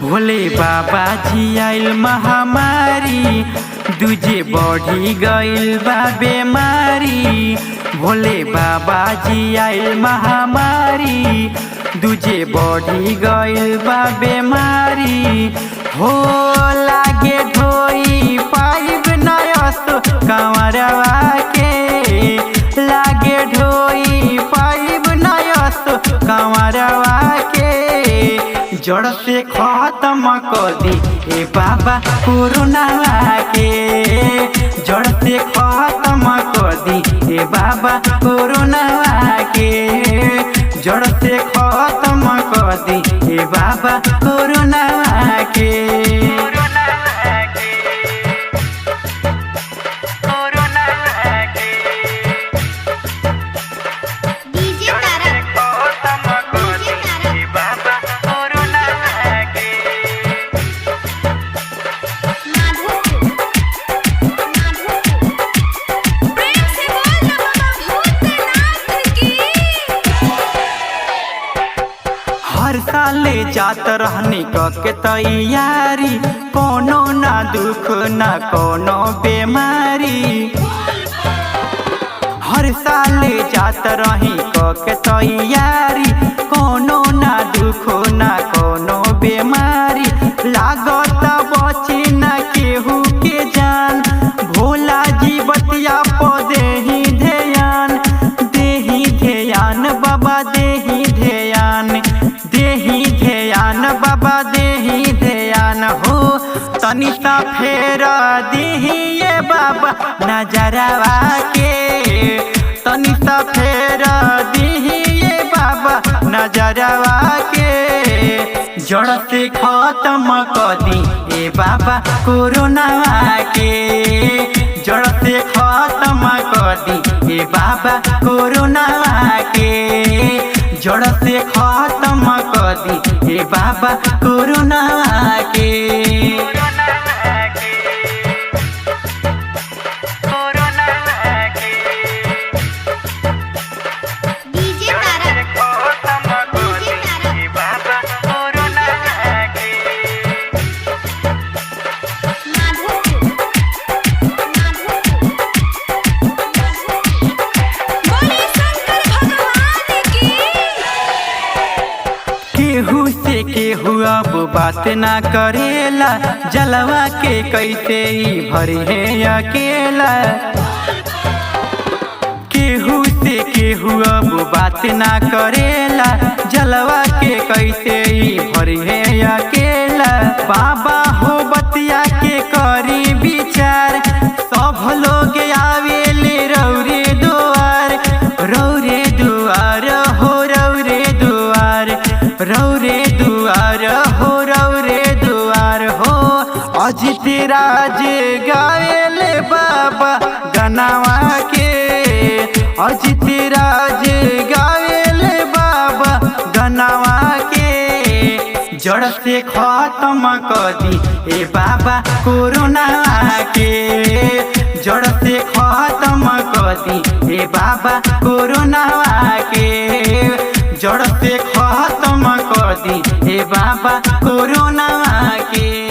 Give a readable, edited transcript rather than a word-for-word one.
भोले बाबा जी आइल महामारी, दूजे बढ़ी गइल बा बेमारी। भोले बाबा जी आइल महामारी, दूजे बढ़ी गइल बा बेमारी। हो लागे ढोई पाइब नयसो कंवरवा के, लागे ढोई पाइब नयसो कंवरवा के। जड़ से खत्म कर दी ए बाबा कोरोना के, जड़ से खत्म कर दी ए बाबा कोरोना के, जड़ से खत्म कर दी ए बाबा कोरोना के। हर साले जात रहनी के तैयारी, कोनो ना दुख ना कोनो बेमारी। हर साले जात रही के तैयारी, कोनो ना दुख ना कोनो बेमारी। लागत बची ना केहू के जान, भोला जी बतिया पो देही ध्यान, देही ध्यान बाबा देही ध्यान, देही ध्यान बाबा देही ध्यान। हो तनी सा फेरा देही ये बाबा नजरवा के, तनी सा फेरा देही ये बाबा नजरवा के। जड़ से खत्म कर दी ए बाबा कोरोना के, जड़ से खत्म कर दी ए बाबा कोरोना के, जड़ से खत्म कर दी ए बाबा कोरोना के। केहू से केहू अब बात ना करेला, जलवा के कैसे ही भरी है अकेला। केहू से केहू अब बात ना करेला, जलवा के कैसे ही भरी है अकेला। बाबा हो बतिया के करी विचार, सब लोग आवेले रौरे दुआर, रौरे दुआर हो रौरे दुआर, रौरे दुआर हो रौरे दुआर हो। अजित राज गावेले बाबा गनावा के, अजित राज गावेले बाबा गनावा के। जड़ से खत्म कर दी ए बाबा कोरोना के, जड़ से खत्म कर दी ए बाबा कोरोना के, जड़ से खत्म कर दी ए बाबा कोरोना के।